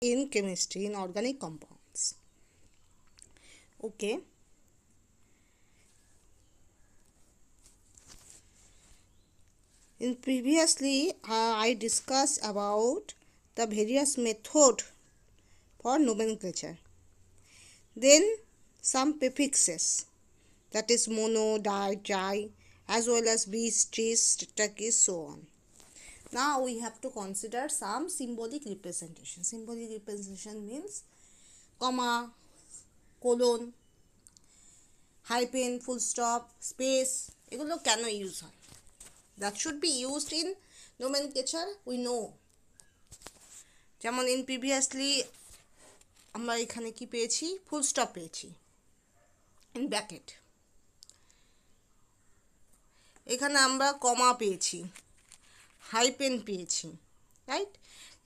in chemistry in organic compounds. Okay. In previously, I discussed about the various method for nomenclature. Then some prefixes, that is mono, di, tri, as well as bis, tris, tetrachis, so on. Now we have to consider some symbolic representation. Symbolic representation means comma, colon, hyphen, full stop, space. এগুলো কেন use হয়? That should be used in nomenclature, we know. যেমন in previously আমরা এখানে কি পেয়েছি? Full stop পেয়েছি in bracket. এখানে আমরা কমা পেয়েছি, হাইপেন পেয়েছি, রাইট?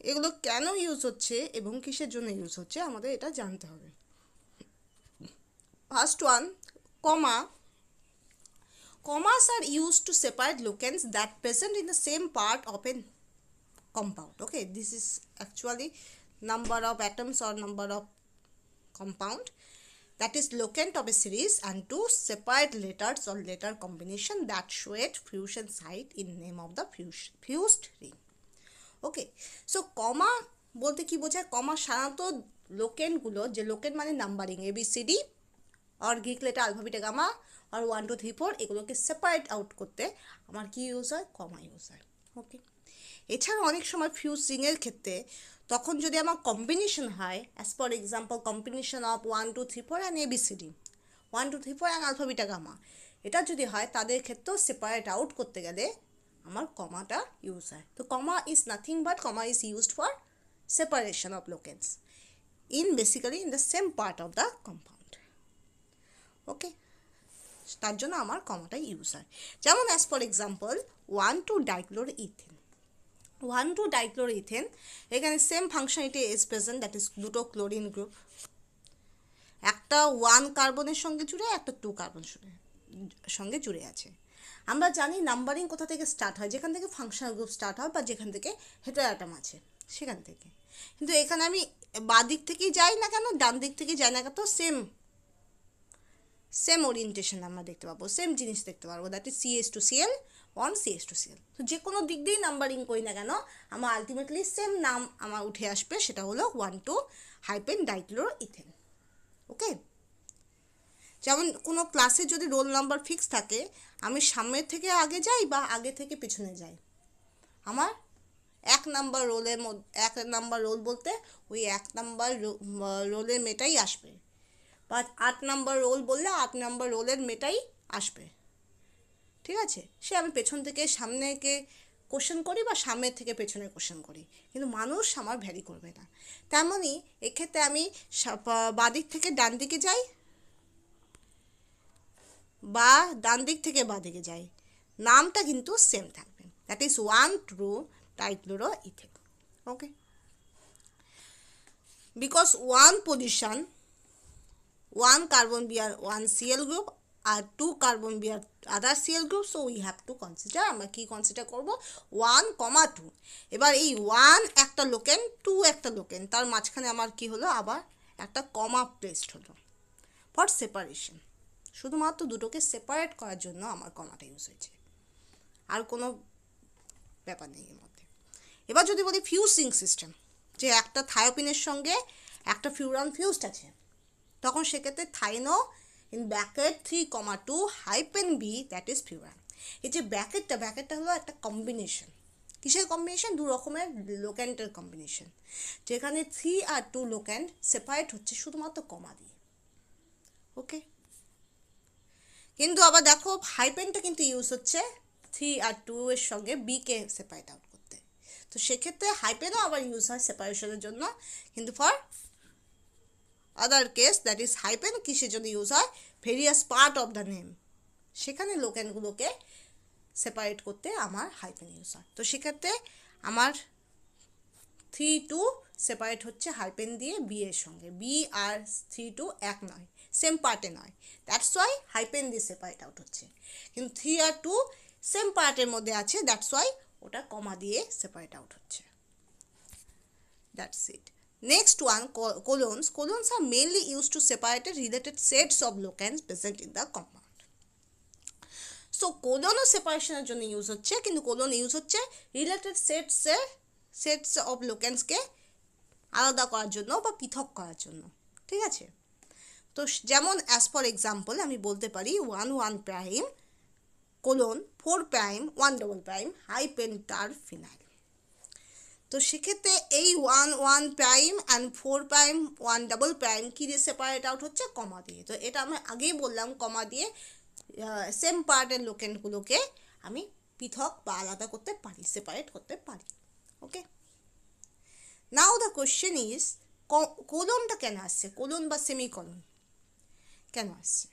এগুলো কেন ইউজ হচ্ছে এবং কিসের জন্য ইউজ হচ্ছে আমাদের এটা জানতে হবে। First one, comma. Commas are used to separate locants that present in the same part of a compound. Okay, this is actually number of atoms or number of compound, that is locant of a series, and to separate letters or letter combination that show at fusion site in name of the fused ring. Okay, so comma বলতে কি বোঝায়? কমা সাধারণত লোকেন্টগুলো, যে লোকেন্ট মানে numbering ABCD और Greek letter আলফাবেটে gamma আর 1 2 3 4 এগুলোকে separate out করতে আমার কি ইউজ হয়? কমা ইউজ হয়। ওকে, এছাড়া অনেক সময় ফিউজিংয়ের ক্ষেত্রে তখন যদি আমার কম্বিনেশন হয়, as for example combination of 1 2 3 4 and ABCD, 1 2 3 4 and alpha beta gamma, এটা যদি হয় তাদের ক্ষেত্রেও সেপারেট আউট করতে গেলে আমার কমাটা ইউজ হয়। তো comma is nothing but comma is used for separation of locants in basically in the same part of the compound. Okay, তার জন্য আমার কমাটা ইউজ হয়। যেমন as for example 1 2 dichloroethane, 1 2 dichloroethane, এখানে same functionality is present, that is দুটো chlorine group, একটা 1 কার্বনের সঙ্গে জুড়ে, একটা 2 কার্বন সঙ্গে জুড়ে আছে। আমরা জানি নাম্বারিং কোথা থেকে স্টার্ট হয়? যেখান থেকে ফাংশনাল গ্রুপ স্টার্ট হয় বা যেখান থেকে হেটারোঅ্যাটম আছে সেখান থেকে। কিন্তু এখানে আমি বাঁ দিক থেকেই যাই না কেন, ডান দিক থেকেই যাই না কেন, সেম ওরিয়েন্টেশন আমরা দেখতে পাবো, সেম জিনিস দেখতে পারবো, দ্যাট ইজ CH2Cl 1 CH2Cl। তো যে কোনো দিক দিয়েই নাম্বারিং করি না কেন আমার আলটিমেটলি সেম নাম আমার উঠে আসবে, সেটা হলো 1 2 হাইপেন ডাইক্লোরোইথেন। ওকে, যেমন কোনো ক্লাসে যদি রোল নাম্বার ফিক্স থাকে, আমি সামনের থেকে আগে যাই বা আগে থেকে পেছনে যাই, আমার 1 নাম্বার রোলের মধ্যে 1 নাম্বার রোল বলতে ওই 1 নাম্বার রোলের মেয়েটাই আসবে, বা 8 নাম্বার রোল বললে 8 নাম্বার রোলের মেয়েটাই আসবে। ঠিক আছে, সে আমি পেছন থেকে সামনেকে কোশ্চেন করি বা সামনের থেকে পেছনে কোশ্চেন করি, কিন্তু মানুষ আমার ভ্যারি করবে না। তেমনই এক্ষেত্রে আমি বাদিক থেকে ডান দিকে যাই বা ডান দিক থেকে বাদিকে যাই, নামটা কিন্তু সেম থাকবে, that is 1 2 dichloroethane. Okay, because 1 position 1 carbon bear 1 Cl group আর 2 carbon bear other Cl group, so we have to consider, আমরা কি কনসিডার করব? 1 2। এবার এই 1 একটা লোকেন্ট, 2 একটা লোকেন্ট, তার মাঝখানে আমার কি হলো? আবার একটা কমা প্লেসড হলো ফর সেপারেশন, শুধুমাত্র দুটোকে সেপারেট করার জন্য আমার কমাটা ইউজ হয়েছে, আর কোনো ব্যাপার নেই এর মধ্যে। এবার যদি বলি ফিউজিং সিস্টেম, যে একটা থায়োপিনের সঙ্গে একটা ফিউরান ফিউজড আছে, তখন সেক্ষেত্রে thieno in bracket 3 2 hyphen B, that is furan. এই যে ব্র্যাকেটটা হলো একটা কম্বিনেশন, কিসের কম্বিনেশন? 2 রকমের লোক্যান্টের কম্বিনেশন, যেখানে 3 আর 2 লোক্যান্ট সেপারেট হচ্ছে শুধুমাত্র কমা দিয়ে। ওকে, কিন্তু আবার দেখো হাইপেনটা কিন্তু ইউজ হচ্ছে 3 আর 2 এর সঙ্গে বিকে সেপারেট আউট করতে, তো সেক্ষেত্রে হাইপেনও আবার ইউজ হয় সেপারেশনের জন্য, কিন্তু for other case that is hyphen কিসের জন্য ইউজ হয়? Various part of the name, সেখানে লোকেনগুলোকে সেপারেট করতে আমার হাইপেন ইউজ হয়। তো সেক্ষেত্রে আমার 3 2 সেপারেট হচ্ছে হাইপেন দিয়ে বি এর সঙ্গে, বি আর 3 2 এক নয়, সেম পার্টে নয়, দ্যাটস ওয়াই হাইপেন দিয়ে সেপারেট আউট হচ্ছে। কিন্তু 3 আর 2 সেম পার্টের মধ্যে আছে, দ্যাটস ওয়াই ওটা কমা দিয়ে সেপারেট আউট হচ্ছে। That's it. Next one, colons. Colons are mainly used to separate related sets of locants present in the compound. So colon সেপারেশনের জন্য ইউজ হচ্ছে, কিন্তু colon ইউজ হচ্ছে রিলেটেড সেটস অফ লোকেন্সকে আলাদা করার জন্য বা পৃথক করার জন্য, ঠিক আছে। তো যেমন অ্যাজ ফর এক্সাম্পল আমি বলতে পারি 1 prime colon 4 prime 1 double prime hyphen terphenyl. তো সেক্ষেত্রে এই 1 prime and 4 prime 1 double prime কী দিয়ে সেপারেট আউট হচ্ছে? কমা দিয়ে। তো এটা আমি আগেই বললাম, কমা দিয়ে সেম পার্টের লোকেন্টগুলোকে আমি পৃথক বা আলাদা করতে পারি, সেপারেট করতে পারি। ওকে, নাও দ্য কোয়েশ্চেন ইজ কোলনটা কেন আসছে? কোলন বা সেমিকলন কেন আসছে?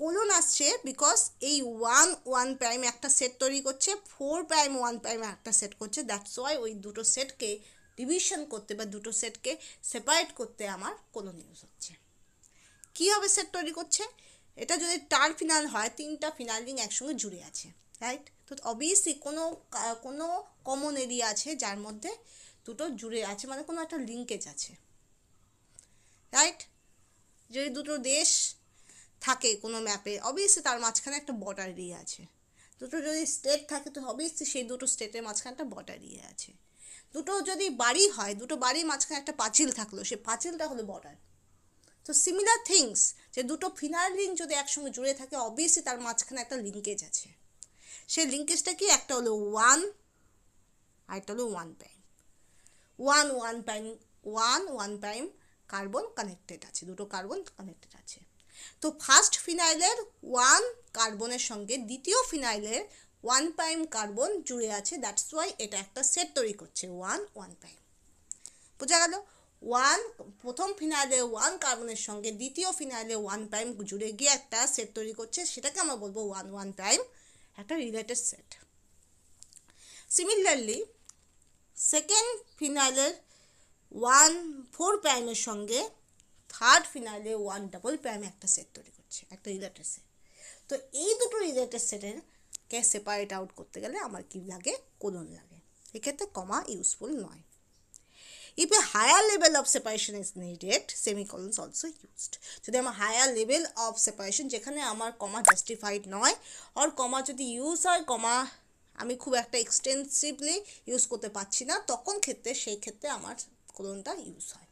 কোলন আসছে বিকজ এই 1 প্রাইম একটা সেট তৈরি করছে, 4 প্রাইম 1 প্রাইম একটা সেট করছে, দ্যাটস ওয়াই ওই দুটো সেটকে ডিভিশন করতে বা দুটো সেটকে সেপারেট করতে আমার কোলন ইউজ হচ্ছে। কীভাবে সেট তৈরি করছে? এটা যদি টার ফিনাইল হয়, 3টা ফিনাইল রিং একসঙ্গে জুড়ে আছে, রাইট? তো অবভিয়াসলি কোনো কমন এরিয়া আছে যার মধ্যে দুটো জুড়ে আছে, মানে কোনো একটা লিঙ্কেজ আছে, রাইট? যদি দুটো দেশ থাকে কোনো ম্যাপে, অবভিয়াসলি তার মাঝখানে একটা বর্ডার এরিয়া আছে। দুটো যদি স্টেট থাকে তো অবভিয়াসলি সেই দুটো স্টেটের মাঝখানে একটা বর্ডার এরিয়া আছে। দুটো যদি বাড়ি হয়, দুটো বাড়ির মাঝখানে একটা পাঁচিল থাকলো, সেই পাঁচিলটা হলো বর্ডার। তো সিমিলার থিংস, যে দুটো ফিনাইল রিং যদি একসঙ্গে জুড়ে থাকে, অবভিয়াসলি তার মাঝখানে একটা লিঙ্কেজ আছে। সেই লিঙ্কেজটা কি? একটা হলো 1 আর একটা হলো 1 প্রাইম। 1 প্রাইম কার্বন কানেক্টেড আছে, দুটো কার্বন কানেক্টেড আছে। তো ফার্স্ট ফিনাইলের 1 কার্বনের সঙ্গে দ্বিতীয় ফিনাইলের 1 প্রাইম কার্বন জুড়ে আছে, দ্যাটস ওয়াই এটা একটা সেট তৈরি করছে 1 প্রাইম। বোঝা গেল? প্রথম ফিনাইলে 1 কার্বনের সঙ্গে দ্বিতীয় ফিনাইলে 1 প্রাইম জুড়ে গিয়ে একটা সেট তৈরি করছে, সেটাকে আমরা বলবো 1 প্রাইম, একটা রিলেটেড সেট। সিমিলারলি সেকেন্ড ফিনাইলের 4 প্রাইমের সঙ্গে থার্ড ফিনাইলে 1 ডবল প্রাইম একটা সেট তৈরি করছে, একটা রিলেটেড সেট। তো এই দুটো রিলেটেড সেটেরকে সেপারেট আউট করতে গেলে আমার কি লাগে? কোলন লাগে। এক্ষেত্রে কমা ইউজফুল নয়। If a higher level of separation is needed, semicolons also used. যদি আমার হায়ার লেভেল অফ সেপারেশন, যেখানে আমার কমা জাস্টিফাইড নয়, আর কমা যদি ইউজ হয়, কমা আমি খুব একটা এক্সটেন্সিভলি ইউজ করতে পারছি না, তখন সেই ক্ষেত্রে আমার কোলনটা ইউজ হয়।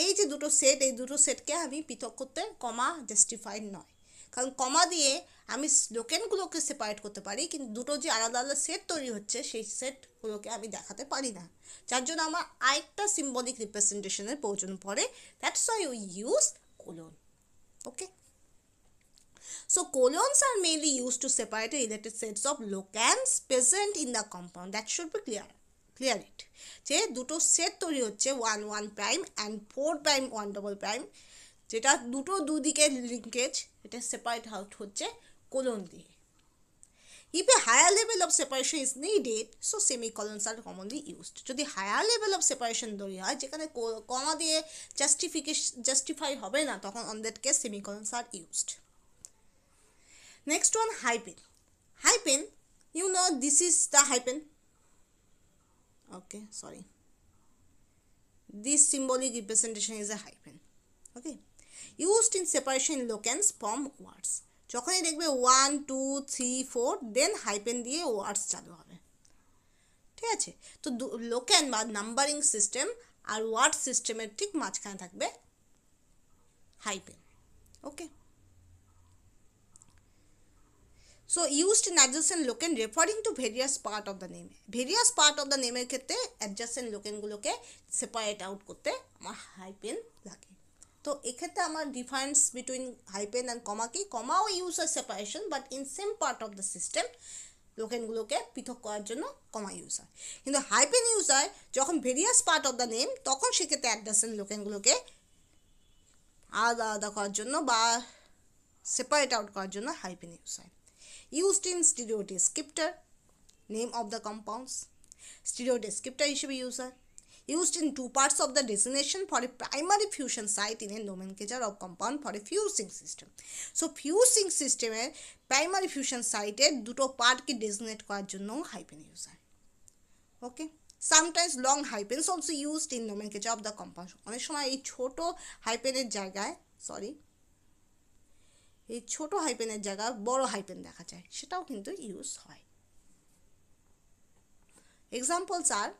এই যে দুটো সেট, এই দুটো সেটকে আমি পৃথক করতে কমা জাস্টিফাইড নয়, কারণ কমা দিয়ে আমি লোকেনগুলোকে সেপারেট করতে পারি, কিন্তু দুটো যে আলাদা আলাদা সেট তৈরি হচ্ছে সেই সেটগুলোকে আমি দেখাতে পারি না, যার জন্য আমার আরেকটা সিম্বলিক রিপ্রেজেন্টেশনের প্রয়োজন পড়ে। That's why we use colon. Okay, so colons are mainly used to separate related sets of locants present in the compound. That should be clear it. যে দুটো সেট তৈরি হচ্ছে 1 prime and 4 prime 1 double prime, যেটা দুটো দুদিকের linkage, এটা separate out হচ্ছে colon দিয়ে। If a higher level of separation is needed, so semicolons are commonly used. যদি higher level of separation তৈরি হয়, যেখানে কমা দিয়ে জাস্টিফাই হবে না, তখন on that case semicolons are used. Next one, hyphen. Hyphen, you know this is the hyphen. Okay, sorry. This symbolic representation is a hyphen. Okay, used in separation locants from words. যখনই দেখবে 1 2 3 4 দেন hyphen দিয়ে ওয়ার্ডস চালু হবে, ঠিক আছে? তো লোকেন বা numbering system আর word সিস্টেমের ঠিক মাঝখানে থাকবে hyphen. Okay, so used in adjacent locant referring to various part of the name. Various part of the নেমের ক্ষেত্রে অ্যাডজেসেন্ট লোকেনগুলোকে সেপারেট আউট করতে আমার হাইপেন লাগে। তো এক্ষেত্রে আমার difference between hyphen and comma কি? কমাও ইউজ হয় separation, but in same part of the system লোকেনগুলোকে পৃথক করার জন্য কমা ইউজ হয়। কিন্তু হাইপেন ইউজ হয় যখন various part of the name, তখন সেক্ষেত্রে অ্যাডজেসেন্ট লোকেনগুলোকে আলাদা আলাদা করার জন্য বা সেপারেট আউট করার জন্য হাইপেন ইউজ হয়। Used in stereo descriptor, name of the compounds, stereo descriptor হিসেবে ইউজ হয়। Used in two parts of the designation for a primary fusion site in a nomenclature of compound for a fusing system. So fusing system এর primary fusion site এর দুটো পার্টকে designate করার জন্য hyphen use হয়। ওকে, Sometimes long hyphens also used in nomenclature of the compound. অনেক সময় এই ছোট হাইপেনের জায়গায় এই ছোট হাইপেনের জায়গায় বড় হাইপেন দেখা যায়, সেটাও কিন্তু ইউজ হয়। Examples are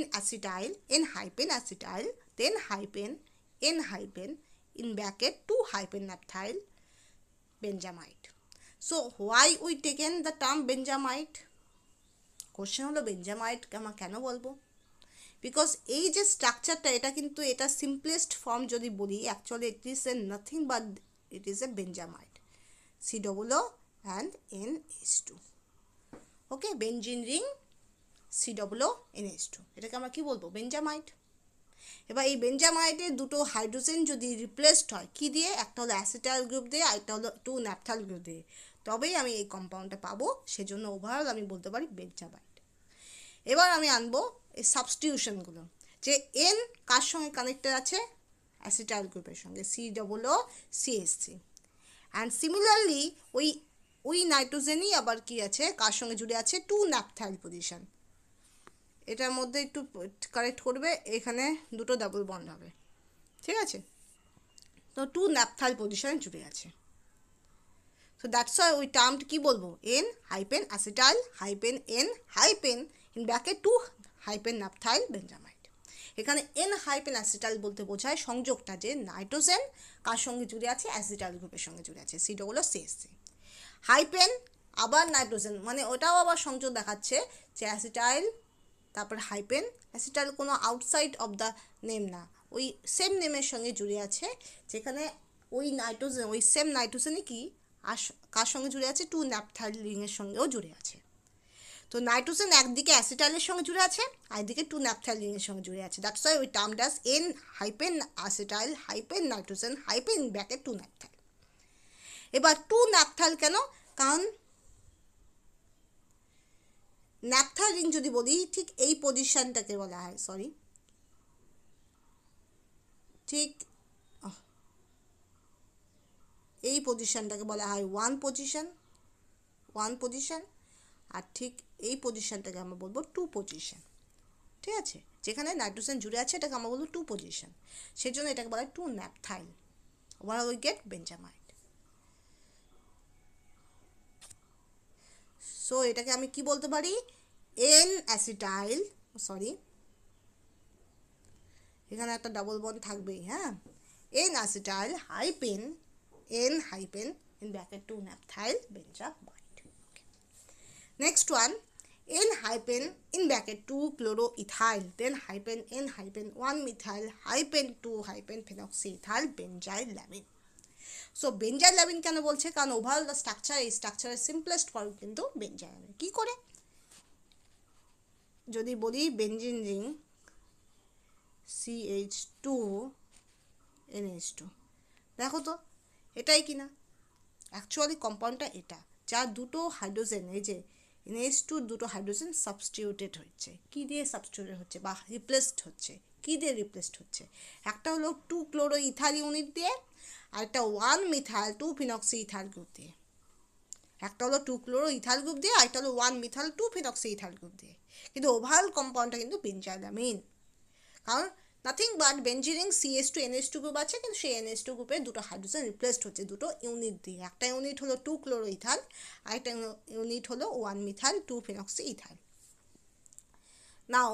N-acetyl, N-acetyl, then hyphen, N-hyphen, in bracket 2-naphthyl Benjamide. So why we taken the term Benjamide? Question হলো Benjamide আমরা কেন বলবো? বিকজ এই যে স্ট্রাকচারটা, এটা কিন্তু এটা সিম্পলেস্ট ফর্ম যদি বলি, actually it is a nothing but it is a benzamide, COO and NH2। Okay, benzene ring COO NH2, এটাকে আমরা কি বলবো? বেঞ্জামাইড। এবার এই বেঞ্জামাইডের দুটো হাইড্রোজেন যদি রিপ্লেসড হয় কি দিয়ে, একটা হলো অ্যাসিটাইল গ্রুপ দিয়ে আর একটা হলো 2-ন্যাপথাইল গ্রুপ দিয়ে, তবেই আমি এই কম্পাউন্ডটা পাবো। সেজন্য ওভারঅল আমি বলতে পারি বেঞ্জামাইড। এবার আমি আনবো এই সাবস্টিটিউশনগুলো, যে এন কার সঙ্গে কানেক্টেড আছে? অ্যাসিটাইল গ্রুপের সঙ্গে, COO CH3। অ্যান্ড সিমিলারলি ওই নাইট্রোজেনই আবার কি আছে, কার সঙ্গে জুড়ে আছে? 2-ন্যাপথাইল পজিশন। এটার মধ্যে একটু কারেক্ট করবে, এখানে দুটো ডাবল বন্ড হবে, ঠিক আছে? তো 2-ন্যাপথাইল পজিশনে জুড়ে আছে। তো দ্যাটস ওয়াই ওই টার্মটা কি বলবো? N-acetyl N in bracket 2-naphthyl benjamide। এখানে N-acetyl বলতে বোঝায় সংযোগটা, যে নাইট্রোজেন কার সঙ্গে জুড়ে আছে? অ্যাসিটাইল গ্রুপের সঙ্গে জুড়ে আছে, COO CH3। হাইপেন আবার নাইট্রোজেন, মানে ওটাও আবার সংযোগ দেখাচ্ছে যে অ্যাসিটাইল, তারপর হাইপেন। অ্যাসিটাইল কোনো আউটসাইড অফ দ্য নেম না, ওই সেম নেমের সঙ্গে জুড়ে আছে, যেখানে ওই নাইট্রোজেন, ওই সেম নাইট্রোজেনই কি কার সঙ্গে জুড়ে আছে? 2-ন্যাপথাইল রিংয়ের সঙ্গেও জুড়ে আছে। তো নাইট্রোজেন একদিকে অ্যাসিটাইলের সঙ্গে জুড়ে আছে, আরেকদিকে 2-ন্যাপথাইল রিংয়ের সঙ্গে জুড়ে আছে। দ্যাটস ওয়াই ওই term does N-acetyl nitrogen in bracket 2-ন্যাপথাইল। এবার 2-ন্যাপথাইল কেন? কারণ ন্যাপথাইল রিং যদি বলি, ঠিক এই পজিশনটাকে বলা হয়, ঠিক এই পজিশনটাকে বলা হয় ওয়ান পজিশন, আর ঠিক এই পজিশনটাকে আমরা বলবো 2 পজিশন, ঠিক আছে? যেখানে নাইট্রোজেন জুড়ে আছে এটাকে আমরা বলবো 2 পজিশন, সেই জন্য এটাকে বলা হয় two naphthyl. Overall we get benzamide. So এটাকে আমি কি বলতে পারি? N-acetyl, এখানে একটা ডাবল বন্ড থাকবেই, হ্যাঁ, N-acetyl N- in bracket 2-naphthyl benjamide। Next one, N- in bracket 2-chloroethyl, then N-1-methyl 2-phenoxyethyl benzylamine। So benzylamine কেন বলছে? কারণ ওভারঅল দ্য স্ট্রাকচার, এই স্ট্রাকচারের সিম্পলেস্ট ফর্ম কিন্তু বেঞ্জাইলামিন। কি করে যদি বলি বেঞ্জিন রিং CH2NH2, দেখো তো এটাই কিনা? অ্যাকচুয়ালি কম্পাউন্ডটা এটা, যার দুটো হাইড্রোজেন, এই যে NH2 দুটো হাইড্রোজেন সাবস্টিটিউটেড হচ্ছে। কি দিয়ে সাবস্টিটিউটেড হচ্ছে বা রিপ্লেসড হচ্ছে? কি দিয়ে রিপ্লেসড হচ্ছে? একটা হলো 2-chloroethyl ইউনিট দিয়ে, আর একটা 1-methyl 2-phenoxyethyl গ্রুপ দিয়ে। একটা হলো 2-chloroethyl গ্রুপ দিয়ে, আর একটা হলো 1-methyl 2-phenoxyethyl গ্রুপ দিয়ে। কিন্তু ওভারঅল কম্পাউন্ডটা কিন্তু বেঞ্জাইলামিন, কারণ nothing but benzene ring CH2NH2 group আছে, কিন্তু সেই NH2 গ্রুপে দুটো হাইড্রোজেন রিপ্লেসড হচ্ছে দুটো ইউনিট দিয়ে। একটা ইউনিট হলো 2-chloroethyl, আর একটা ইউনিট হলো 1-methyl 2-phenoxyethyl। নাও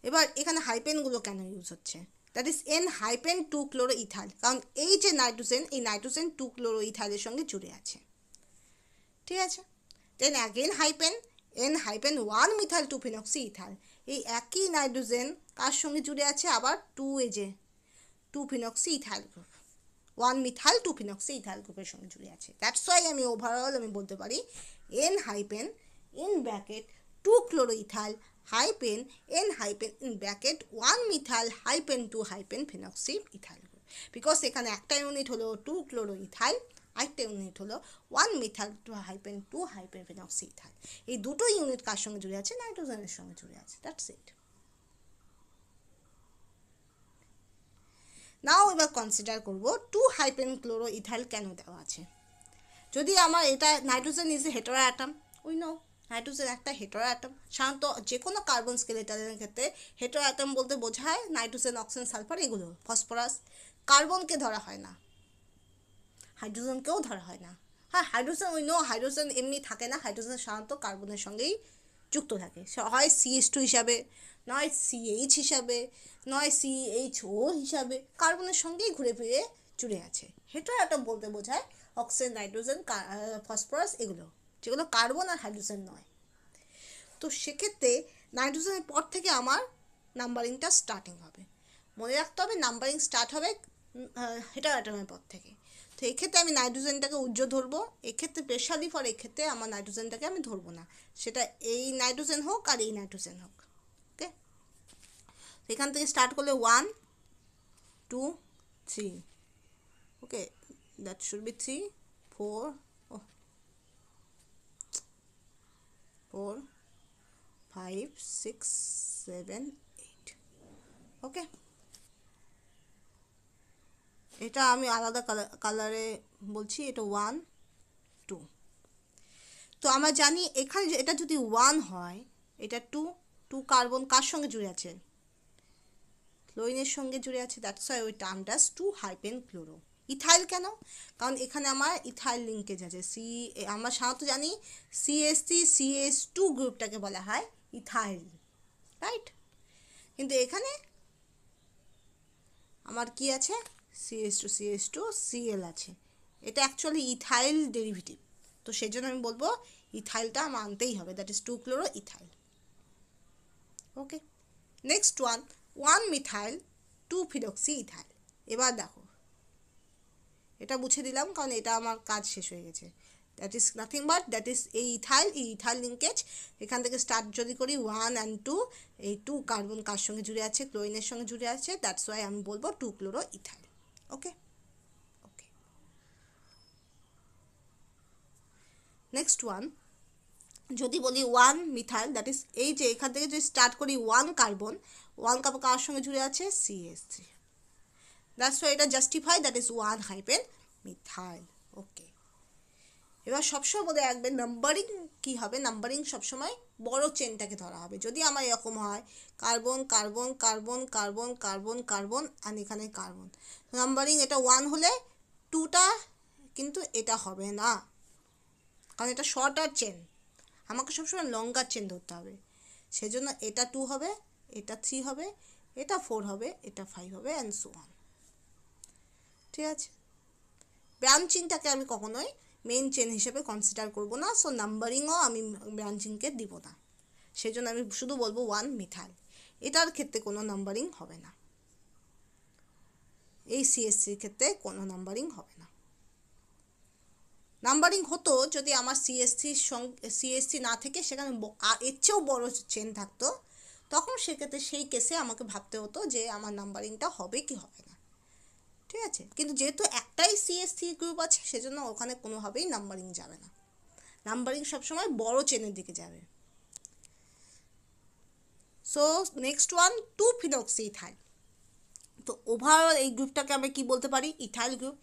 এবার এখানে হাইপেনগুলো কেন ইউজ হচ্ছে? দ্যাট ইজ N-2-chloroethyl, কারণ এই যে নাইট্রোজেন, এই নাইট্রোজেন 2-chloroethylএর সঙ্গে জুড়ে আছে, ঠিক আছে? দেন অ্যাগেন N-1-methyl 2-phenoxyethyl, এই একই নাইট্রোজেন কার সঙ্গে জুড়ে আছে? আবার 2-phenoxyethyl গ্রুপ, 1-methyl 2-phenoxyethyl গ্রুপের সঙ্গে জুড়ে আছে। দ্যাটস ওয়াই আমি ওভারঅল আমি বলতে পারি N- in bracket 2-chloroethyl N- in bracket 1-methyl 2-phenoxyethyl group, because এখানে একটা ইউনিট হলো 2-chloroethyl, আরেকটা ইউনিট হলো 1-methyl 2-phenoxyethyl। এই দুটো ইউনিট কার সঙ্গে জুড়ে আছে? নাইট্রোজেনের সঙ্গে জুড়ে আছে। That's it. নাও এবার কনসিডার করব 2-chloroethyl কেন দেওয়া আছে। যদি আমার এটা nitrogen is a hetero atom, we know nitrogen একটা হেটেরো অ্যাটম। সাধারণত যে কোনো কার্বন স্কেলেটনের ক্ষেত্রে হেটেরো অ্যাটম বলতে বোঝায় নাইট্রোজেন, অক্সিজেন, সালফার, এগুলো। ফসফরাস, কার্বনকে ধরা হয় না, হাইড্রোজেনকেও ধরা হয় না। হ্যাঁ, হাইড্রোজেন উই নো, হাইড্রোজেন এমনি থাকে না, হাইড্রোজেন সাধারণত কার্বনের সঙ্গেই যুক্ত থাকে, হয় CH2 হিসাবে, নয় CH হিসাবে, নয় CHO হিসাবে, কার্বনের সঙ্গেই ঘুরে ফিরে জুড়ে আছে। হেটেরো অ্যাটম বলতে বোঝায় অক্সিজেন, নাইট্রোজেন, ফসফরাস, এগুলো যেগুলো কার্বন আর হাইড্রোজেন নয়। তো সেক্ষেত্রে নাইট্রোজেনের পর থেকে আমার নাম্বারিংটা স্টার্টিং হবে। মনে রাখতে হবে নাম্বারিং স্টার্ট হবে হেটেরো অ্যাটমের পর থেকে। তো এক্ষেত্রে আমি নাইট্রোজেনটাকে উজ্জ্বল ধরবো, এক্ষেত্রে স্পেশালি ফর এক্ষেত্রে আমার নাইট্রোজেনটাকে আমি ধরবো না, সেটা এই নাইট্রোজেন হোক আর এই নাইট্রোজেন হোক। ওকে, এখান থেকে স্টার্ট করলে 1 2 3, ওকে, দ্যাট শুড বি 3 4 4 5 6 7 8, ওকে। এটা আমি আলাদা কালারে বলছি, এটা 1 2। তো আমরা জানি এখানে এটা যদি 1 হয়, এটা 2 কার্বন কার সঙ্গে জুড়ে আছে? ক্লোরিনের সঙ্গে জুড়ে আছে, দ্যাটস ওয়াই ওই টার্মটা 2 হাইপেন ক্লোরো। ইথাইল কেন? কারণ এখানে আমার ইথাইল লিঙ্কেজ আছে। আমরা সাধারণত জানি CH3CH2 গ্রুপটাকে বলা হয় ইথাইল, রাইট? কিন্তু এখানে আমার কি আছে? CH2CH2 Cl আছে, এটা অ্যাকচুয়ালি ইথাইল ডেরিভেটিভ। তো সেই জন্য আমি বলবো ইথাইলটা আমার আনতেই হবে, that is 2 chloro ethyl. Okay, next 1 methyl 2 phenoxy ethyl. এবার দেখো, এটা মুছে দিলাম কারণ এটা আমার কাজ শেষ হয়ে গেছে। That is nothing but that is এই ইথাইল লিঙ্কেজ। এখান থেকে স্টার্ট যদি করি 1 and 2, এই 2 কার্বন কার সঙ্গে জুড়ে আছে? ক্লোরিনের সঙ্গে জুড়ে আছে, দ্যাটস ওয়াই আমি বলবো 2 ক্লোরো ইথাইল। ওকে, ওকে। নেক্সট যদি বলি 1 মিথাইল, দ্যাট ইজ এই যে এখান থেকে যদি স্টার্ট করি 1 কার্বন কার সঙ্গে জুড়ে আছে? CH3, দ্যাটস ওয়াই এটা justify, that is 1 hyphen methyl. Okay, এবার সবসময় বলে রাখবেন নাম্বারিং কী হবে? নাম্বারিং সবসময় বড় চেনটাকে ধরা হবে। যদি আমার এরকম হয় carbon carbon carbon carbon carbon carbon আর এখানে কার্বন, নাম্বারিং এটা 1 হলে 2টা কিন্তু এটা হবে না, কারণ এটা শর্টার চেন, আমাকে সবসময় লঙ্গার চেন ধরতে হবে। সেজন্য এটা 2 হবে, এটা 3 হবে, এটা 4 হবে, এটা 5 হবে, অ্যান্ড সো অন। ঠিক আছে, ব্রাঞ্চিংটাকে আমি কখনোই মেইন চেন হিসেবে কনসিডার করব না, সো নাম্বারিংও আমি ব্রাঞ্চিংকে দিব না। সেই জন্য আমি শুধু বলবো 1 মিথাইল, এটার ক্ষেত্রে কোনো নাম্বারিং হবে না, এই CH3 ক্ষেত্রে কোনো নাম্বারিং হবে না। নাম্বারিং হতো যদি আমার CH3 না থেকে সেখানে এর চেয়েও বড় চেন থাকতো, তখন সেক্ষেত্রে সেই কেসে আমাকে ভাবতে হতো যে আমার নাম্বারিংটা হবে কি হবে না। ঠিক আছে, কিন্তু যেহেতু একটাই CH3 গ্রুপ আছে সেজন্য ওখানে কোনোভাবেই নাম্বারিং যাবে না, নাম্বারিং সবসময় বড় চেনের দিকে যাবে। So next 2 ফিনক্সি ethyl. তো ওভারঅল এই গ্রুপটাকে আমরা কি বলতে পারি? Ethyl group.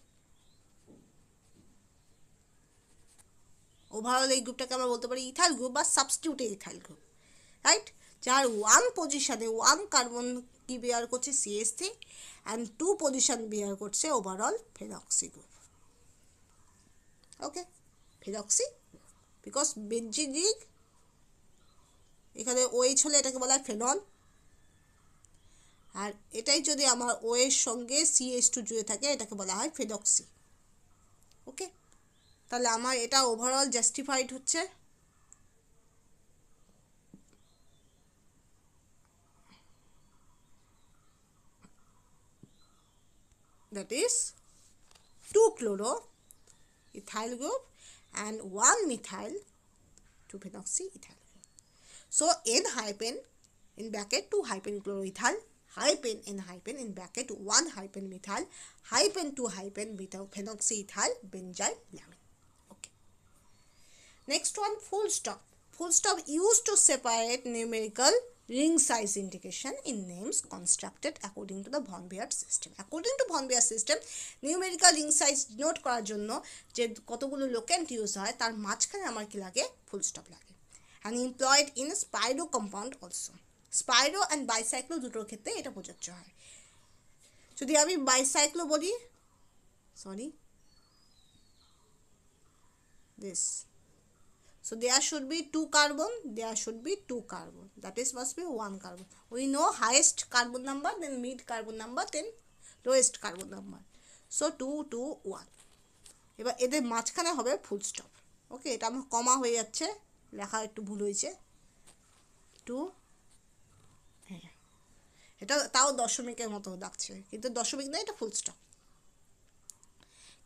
ওভারঅল এই গ্রুপটাকে আমরা বলতে পারি ইথাইল গ্রুপ বা সাবস্টিটিউটেড ইথাইল গ্রুপ, রাইট? যার 1 পজিশনে 1 কার্বন কি বেয়ার করছে? CH3, অ্যান্ড 2 পজিশন বেয়ার করছে overall phenoxy group. Okay, phenoxy because benzenic এখানে OH হলে এটাকে বলা হয় ফেনল, আর এটাই যদি আমার O এর সঙ্গে CH2 জুড়ে থাকে এটাকে বলা হয় ফেনক্সি। ওকে, তাহলে আমার এটা ওভারঅল জাস্টিফাইড হচ্ছে। That is 2 chloro ethyl group and 1 methyl 2 phenoxy ethyl group. So N hyphen in bracket 2 hyphen chloroethyl hyphen N hyphen in bracket 1 hyphen methyl hyphen 2 hyphen phenoxy ethyl benzyl lamine. Okay. Next one, full stop. Full stop used to separate numerical ring size indication in names constructed according to the von Baer system. According to von Baer system, numerical ring size denote করার জন্য যে কতগুলো লোকেন্ট use হয় তার মাঝখানে আমার কি লাগে? ফুল স্টপ লাগে। and employed in spiro compound also. Spiro and bicyclo দুটোর ক্ষেত্রে এটা প্রযোজ্য হয়। যদি আমি bicyclo বলি, sorry, this, so there should be 2 carbon, there should be 2 carbon, that is must be 1 carbon. We know highest carbon number, then mid carbon number, then lowest carbon number, so 2 2 1. এবার এদের মাঝখানে হবে full stop. ওকে, এটা আমার কমা হয়ে যাচ্ছে, লেখা একটু ভুল হয়েছে, 2, হ্যাঁ এটা তাও দশমিকের মতো লাগছে, কিন্তু দশমিক না, এটা ফুল স্টপ।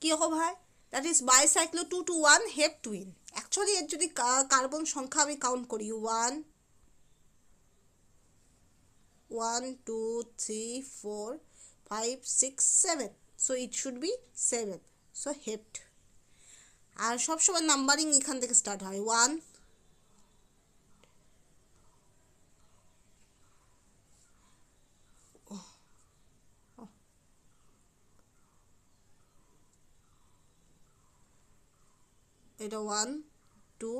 কীরকম হয়? That is bicyclo 2 to 1 hept two ene. Actually এর যদি কার্বন সংখ্যা আমি কাউন্ট করি, 1 1 2 3 4 5 6 7, so it should be 7, so hept. আর সবসময় নাম্বারিং এখান থেকে স্টার্ট হয়, 1 এটা 1 2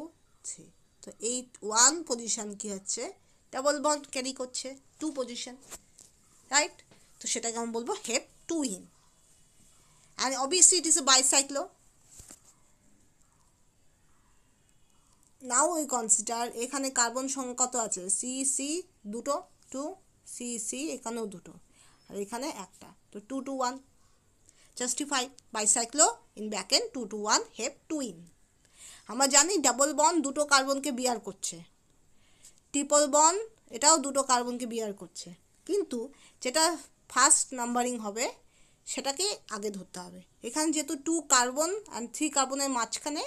3, তো এই 1 পজিশন কি হচ্ছে, ডাবল বন্ড ক্যারি করছে 2 পজিশন, রাইট? তো সেটাকে আমি বলবো hept two ene, and obviously it is a bicyclo. Now we consider এখানে কার্বন সংখ্যা কত আছে, সি সি দুটো, 2, সি সি এখানেও দুটো, আর এখানে একটা, তো 2 to 1 justify bicyclo in bracket 2 to 1 hept two ene. আমরা জানি ডাবল বন্ড দুটো কার্বনকে বিয়ার করছে, ট্রিপল বন্ড এটাও দুটো কার্বনকে বিয়ার করছে, কিন্তু যেটা ফার্স্ট নাম্বারিং হবে সেটাকে আগে ধরতে হবে। এখানে যেহেতু 2 কার্বন অ্যান্ড 3 কার্বনের মাঝখানে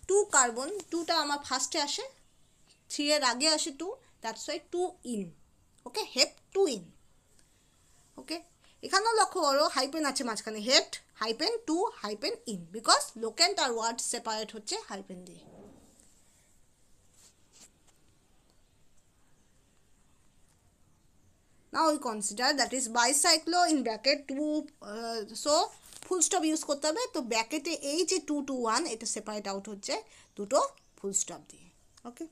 2 কার্বন, 2টা আমার ফার্স্টে আসে, 3 এর আগে আসে 2, that's why 2 ene. Okay, hept 2 ene. Okay, এখানেও লক্ষ্য করো হাইপেন আছে মাঝখানে, hept hyphen 2 hyphen ene, because locant আর ওয়ার্ড সেপারেট হচ্ছে হাইপেন দিয়ে। Now we consider that is bicyclo in bracket 2, so full stop use করতে হবে, তো ব্র্যাকেটে এই যে 2 to 1 এটা সেপারেট আউট হচ্ছে দুটো ফুল স্টপ দিয়ে। ওকে,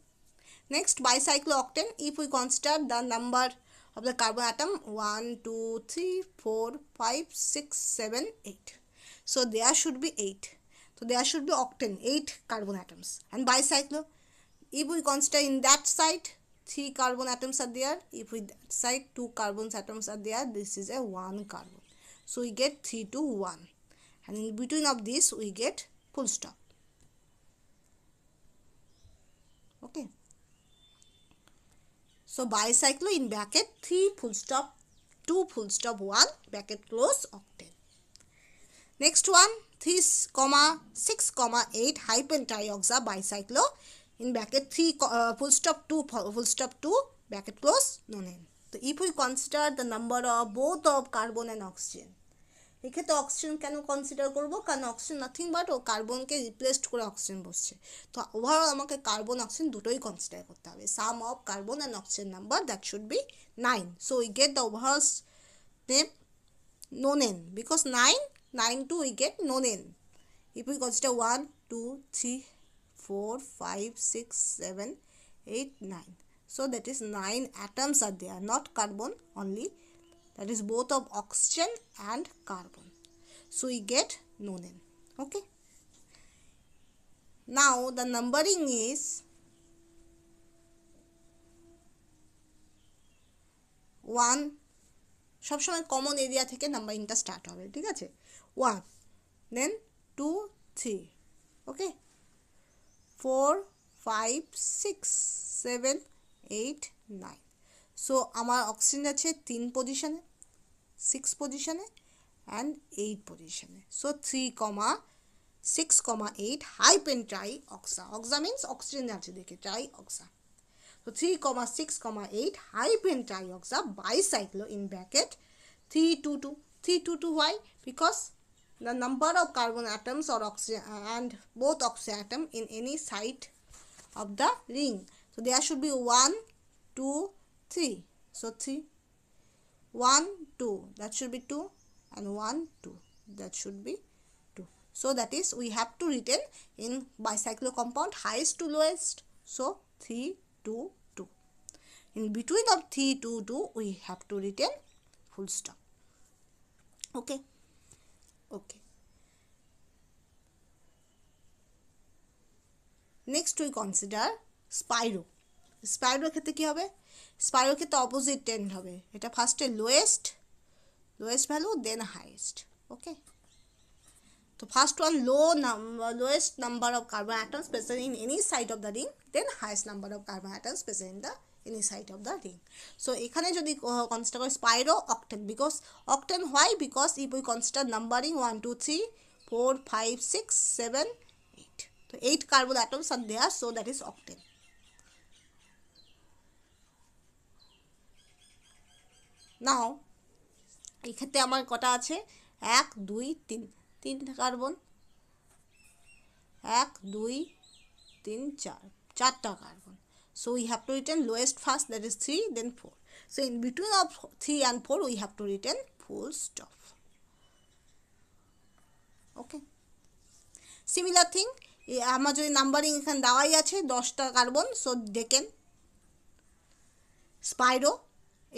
next bicyclo octane, if we consider the number of the carbon atom 1 2 3 4 5 6 7 8, so there should be 8, so there should be octane 8 carbon atoms. And bicyclo, if we consider in that side 3 carbon atoms are there, if we that side 2 carbon atoms are there, this is a 1 carbon, so we get 3 to 1, and in between of this we get full stop. Okay, so bicyclo in bracket 3 full stop 2 full stop 1 bracket close octane. Next one, 3, 6, 8 hyphen trioxa bicyclo in bracket 3 full stop 2 full stop 2 bracket close nonane. So if we consider the number of both of carbon and oxygen, এক্ষেত্রে oxygen কেন consider করবো, কারণ oxygen nothing but ও কার্বনকে replaced করে oxygen বসছে, তো overall আমাকে কার্বন অক্সিজেন দুটোই কনসিডার করতে হবে। Some of carbon and oxygen number that should be 9, so we get the overall name nonane, because 9 to we get nonane. If we consider 1 2 3 4 5 6 7 8 9, so that is 9 atoms are there, not carbon only, that is both of oxygen and carbon, so we get nonane. Okay, now the numbering is 1, সবসময় common area থেকে নাম্বারিংটা start হবে, ঠিক আছে, 1 দেন 2 3, ওকে 4 5 6 7 8 9, so আমার oxygen আছে 3 পজিশনে, 6 পজিশনে and 8 পজিশনে, so 3, 6, 8 hyphen trioxa, oxa means oxygen আছে দেখে, trioxa, so 3, 6, 8 hyphen trioxa bicyclo in bracket 3 2 2, 3 2 2, why? Because the number of carbon atoms or oxygen and both oxygen atom in any side of the ring, so there should be 1 2 3, so 3 1 2, that should be 2, and 1 2, that should be 2, so that is we have to retain in bicyclo compound highest to lowest, so 3 2 2. In between of 3 2 2 we have to written full stop. Okay. Next we consider spiro. Spiro ক্ষেত্রে কি হবে? Spiro ক্ষেত্রে opposite tend হবে। এটা ফার্স্টে lowest value then highest. Okay. So first one lowest number of carbon atoms present in any side of the ring, then highest number of carbon atoms present in the any side of the ring. So এখানে যদি consider spiro octane, because octane why? Because if we consider numbering 1 2 3 4 5 6 7 8, so 8 carbon atoms are there, so that is octane. Now এই ক্ষেত্রে আমার কটা আছে? 1 2 3 তিনটা carbon, 1 2 3 4 চারটা carbon. So we have to written lowest first, that is 3, then 4. So in between of 3 and 4 we have to written full stop. Okay. Similar thing, আমার যদি numbering এখানে দেওয়াই আছে 10টা কার্বন, সো দেখেন স্পাইরো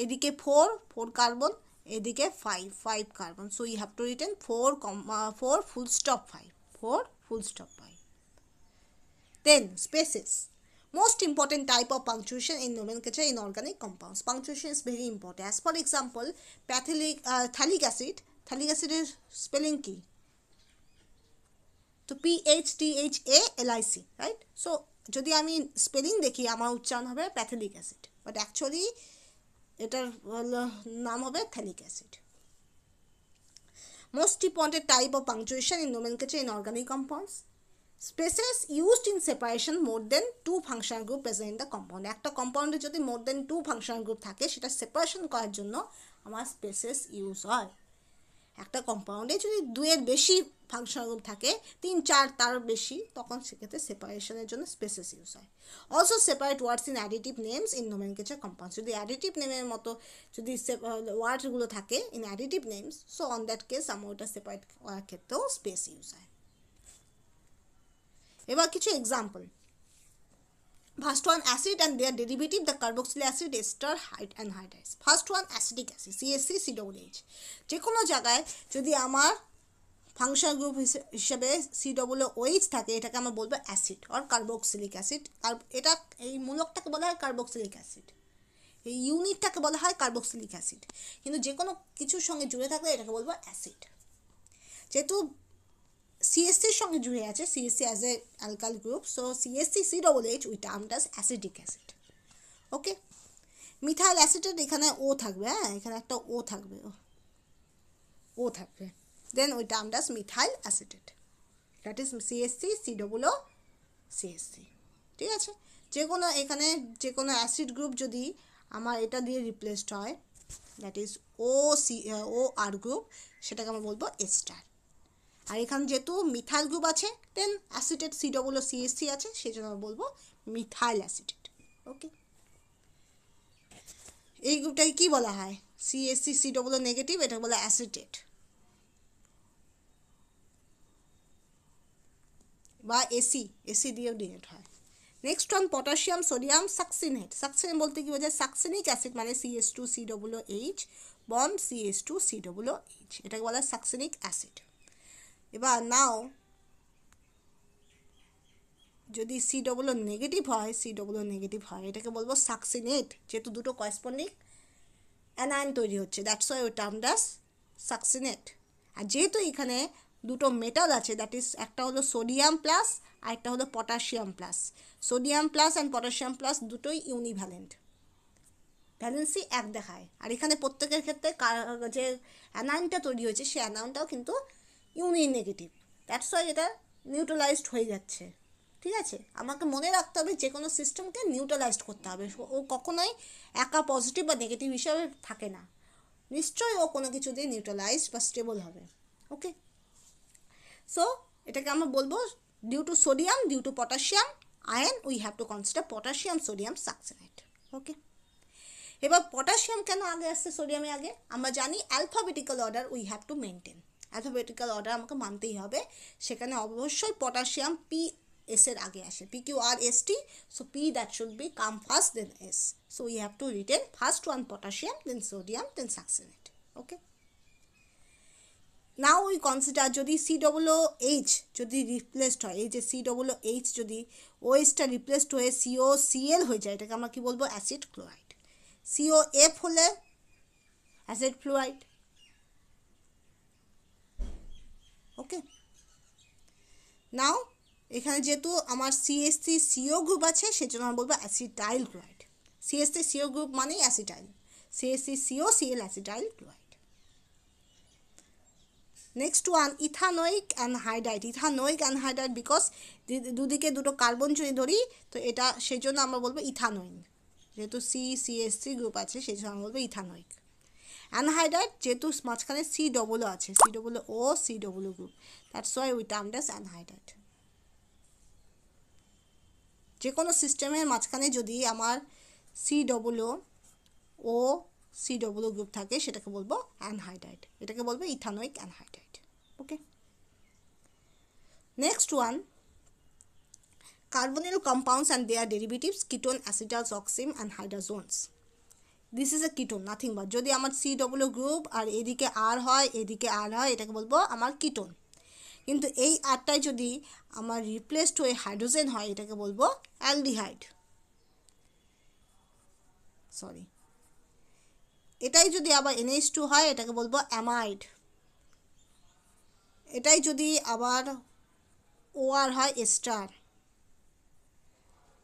এদিকে 4 কার্বন, এদিকে 5 carbon, so you have to written 4 full stop 4 full stop 5. Then spaces, most important type of punctuation in nomenclature in organic compounds. Punctuation is very important. As for example, phthalic acid এর spelling কি? তো PHTHALIC, right? So যদি আমি spelling দেখি আমার উচ্চারণ হবে প্যাথেলিক acid, but actually এটার নাম হবে phthalic acid. Most important type of punctuation in nomenclature in organic compounds. Spaces used in separation more than 2 functional group present in the compound. একটা কম্পাউন্ডে যদি more than 2 functional group থাকে সেটা separation করার জন্য আমার স্পেসেস ইউজ হয়. একটা কম্পাউন্ডে যদি 2 এর বেশি ফাংশনাল গ্রুপ থাকে, 3 4 তার বেশি, তখন সেক্ষেত্রে সেপারেশনের জন্য স্পেসেস ইউজ হয়. Also separate words in additive names in nomenclature compounds. যদি অ্যাডিটিভ নেমের মতো যদি ওয়ার্ডসগুলো থাকে in additive names, so on that case আমার ওটা সেপারেট করার ক্ষেত্রেও স্পেস ইউজ হয়. এবার কিছু example. First one, acid and their derivative, the carboxylic acid, ester, anhydride. First one, acetic acid, CH3COOH. যে কোনো জায়গায় যদি আমার ফাংশনাল গ্রুপ হিসেবে COOH থাকে, এটাকে আমরা বলবো অ্যাসিড অর কার্বক্সিলিক অ্যাসিড. এটা এই মূলকটাকে বলা হয় কার্বক্সিলিক অ্যাসিড, এই ইউনিটটাকে বলা হয় কার্বক্সিলিক অ্যাসিড. কিন্তু যে কোনো কিছুর সঙ্গে জুড়ে থাকলে এটাকে বলবো অ্যাসিড. যেহেতু CH3 সঙ্গে জুড়ে আছে, CH3 as a alkyl group, so CH3COOH we termed as acetic acid. Okay, methyl acetate এখানে ও থাকবে, হ্যাঁ এখানে একটা ও থাকবে, দেন ওই termed as methyl acetate, that is CH3COOCH3. ঠিক আছে, যে কোনো এখানে যে কোনো অ্যাসিড গ্রুপ যদি আমার এটা দিয়ে রিপ্লেসড হয়, দ্যাট ইজ OR গ্রুপ, সেটাকে আমরা বলবো এস্টার. আর এখানে যেহেতু মিথাইল গ্রুপ আছে, দেন অ্যাসিটেট COOCH3 আছে, সেই জন্য আমরা বলবো মিথাইল অ্যাসিটেট. ওকে, এই গ্রুপটাকে কি বলা হয়? CH3COO নেগেটিভ, এটা বলা অ্যাসিটেট বা এসি দিয়েও ডিনোট হয়. Next one, potassium sodium succinate. Succinate বলতে কি বোঝায়? সাকসিনিক অ্যাসিড মানে CH2COOH বন্ড CH2COOH, এটাকে বলা হয় সাকসিনিক অ্যাসিড. এবার নাও যদি COO নেগেটিভ হয়, এটাকে বলবো সাকসিনেট, যেহেতু দুটো করেসপন্ডিং অ্যানায়ন তৈরি হচ্ছে, দ্যাটস ওয়াই ওই টার্মটা সাকসিনেট. আর যেহেতু এখানে দুটো মেটাল আছে, দ্যাট ইজ একটা হলো সোডিয়াম প্লাস আর একটা হলো potassium plus. Sodium plus and potassium plus দুটোই ইউনিভ্যালেন্ট, ভ্যালেন্সি এক দেখায়. আর এখানে প্রত্যেকের ক্ষেত্রে যে অ্যানায়নটা তৈরি হয়েছে সেই অ্যানায়নটাও কিন্তু নেগেটিভ, দ্যাটস ওয়াই এটা নিউট্রালাইজড হয়ে যাচ্ছে. ঠিক আছে, আমাকে মনে রাখতে হবে যে কোনো সিস্টেমকে নিউট্রালাইজড করতে হবে. ও কখনোই একা পজিটিভ বা নেগেটিভ হিসাবে থাকে না, নিশ্চয়ই ও কোনো কিছু দিয়ে নিউট্রালাইজড বা স্টেবল হবে. ওকে, সো এটাকে আমরা বলবো due to sodium, due to potassium ion, we have to consider potassium sodium succinate. Okay, এবার পটাশিয়াম কেন আগে আসছে সোডিয়ামে আগে? আমরা জানি alphabetical order we have to maintain, alphabetical order আমাকে মানতেই হবে. সেখানে অবশ্যই পটাশিয়াম S এর আগে আসে, PQRST, so P that should be come first then S, so we have to retain first one potassium, then sodium, then succinate. Okay, now we consider যদি COOH যদি রিপ্লেসড হয়, এই যে COOH যদি OH টা রিপ্লেসড হয়ে COCl হয়ে যায়, এটাকে আমরা কি বলবো, অ্যাসিড ক্লোরাইড। COF হলে অ্যাসিড ফ্লুরাইড। ওকে, নাও এখানে যেহেতু আমার CH3CO গ্রুপ আছে, সেজন্য আমরা বলবো অ্যাসিটাইল ক্লোরাইড। CH3CO গ্রুপ মানে acetyl, CH3COCl acetyl chloride. Next one ethanoic anhydride. Ethanoic anhydride because দুদিকে দুটো কার্বন যদি ধরি তো এটা সেই জন্য আমরা বলবো ইথানোইন, যেহেতু CH3 গ্রুপ আছে সেই জন্য আমরা বলবো ইথানোইক। অ্যানহাইড্রাইড যেহেতু মাঝখানে COO আছে, COO group, that's why we termed as anhydride. যে কোনো সিস্টেমের মাঝখানে যদি আমার COO গ্রুপ থাকে সেটাকে বলবো অ্যানহাইড্রাইড, এটাকে বলবো ethanoic anhydride. Okay, next one carbonyl compounds and their derivatives, ketone, acetals, oxime and hydrazones. This is a ketone, nothing but যদি আমার COO গ্রুপ আর এদিকে R হয়, এদিকে R হয়, এটাকে বলবো আমার কিটোন। কিন্তু এই আরটাই যদি আমার রিপ্লেসড হয়ে হাইড্রোজেন হয়, এটাকে বলবো অ্যালডিহাইড। সরি, এটাই যদি আবার NH2 হয়, এটাকে বলবো অ্যামাইড। এটাই যদি আবার OR হয়, এস্টার।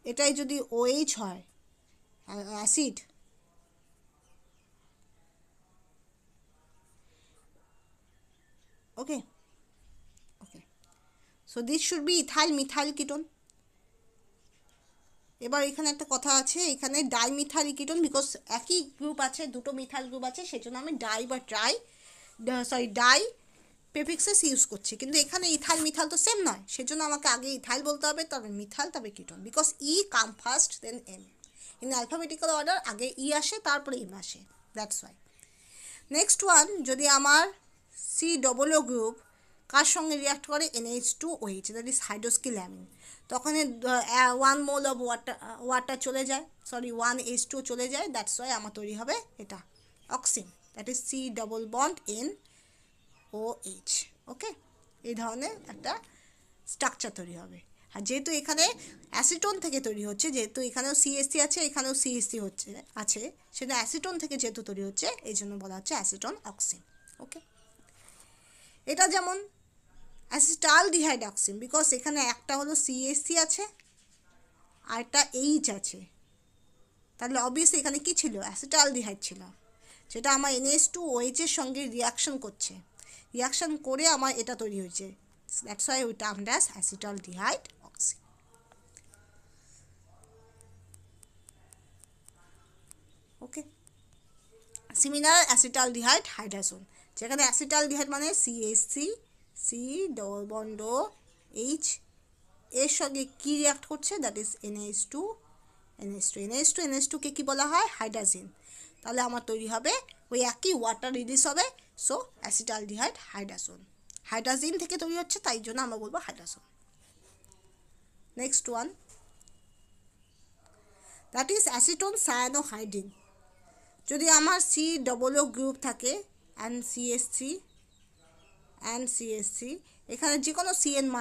এটাই যদি OH হয়, acid. Okay okay, so this should be ethyl methyl ketone. এবার এখানে একটা কথা আছে, এখানে ডাইমিথাইল কিটোন, বিকজ একই গ্রুপ আছে, দুটো মিথাইল গ্রুপ আছে, সেজন্য আমি ডাই বা ডাই প্রেফিক্সেস ইউজ করছি। কিন্তু এখানে ইথাইল মিথাইল তো সেম নয়, সেজন্য আমাকে আগে ইথাইল বলতে হবে, তবে মিথাইল, তবে ketone, because E come first then M. In alphabetical order আগে ই আসে, তারপরে এম আসে, দ্যাটস ওয়াই। নেক্সট ওয়ান, যদি আমার COO গ্রুপ কার সঙ্গে রিয়াক্ট করে, NH2OH, দ্যাট ইজ হাইড্রোস্কিল্যামিন, তখন 1 মোল অফ ওয়াটার চলে যায়, সরি 1 H2 চলে যায়, দ্যাটস ওয়াই আমার তৈরি হবে এটা অক্সিন, দ্যাট ইজ C+NOH। ওকে, এই ধরনের একটা স্ট্রাকচার তৈরি হবে। আর যেহেতু এখানে অ্যাসিটোন থেকে তৈরি হচ্ছে, যেহেতু এখানেও CH3 আছে, এখানেও CH3 আছে, সেটা অ্যাসিটোন থেকে যেহেতু তৈরি হচ্ছে, এই জন্য বলা হচ্ছে অ্যাসিটোন অক্সিন। ওকে, এটা যেমন অ্যাসিটালডিহাইড অক্সিন, বিকজ এখানে একটা হলো CH3 আছে আর একটা H আছে, তাহলে অবভিয়াসলি এখানে কি ছিল, অ্যাসিটালডিহাইড ছিল, যেটা আমার NH2OH এর সঙ্গে রিয়াকশন করছে, রিয়াকশন করে আমার এটা তৈরি হয়েছে, that's why we termed as acetaldehyde oxime. Okay, similar acetaldehyde hydrazone, যেখানে অ্যাসিটালডিহাইড মানে CH3 C+H এর সঙ্গে কি রিয়াক্ট করছে, দ্যাট ইজ NH2 কে কি বলা হয়, হাইড্রাজিন, তাহলে আমার তৈরি হবে ওই একই ওয়াটার রিলিজ হবে, সো অ্যাসিটালডিহাইড হাইড্রাজোন, হাইড্রাজিন থেকে তৈরি হচ্ছে, তাই জন্য আমরা বলবো hydrazone. Next one, that is acetone cyanohydrin. যদি আমার COO গ্রুপ থাকে অ্যান্ড CH3 এখানে যে কোনো CN-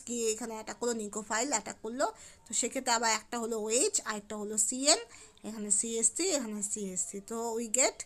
গিয়ে এখানে অ্যাটাক করলো, নিকোফাইল অ্যাটাক করলো, তো সেক্ষেত্রে আবার একটা হলো OH আর একটা হলো CN, এখানে CH3, এখানে CH3, তো উই গেট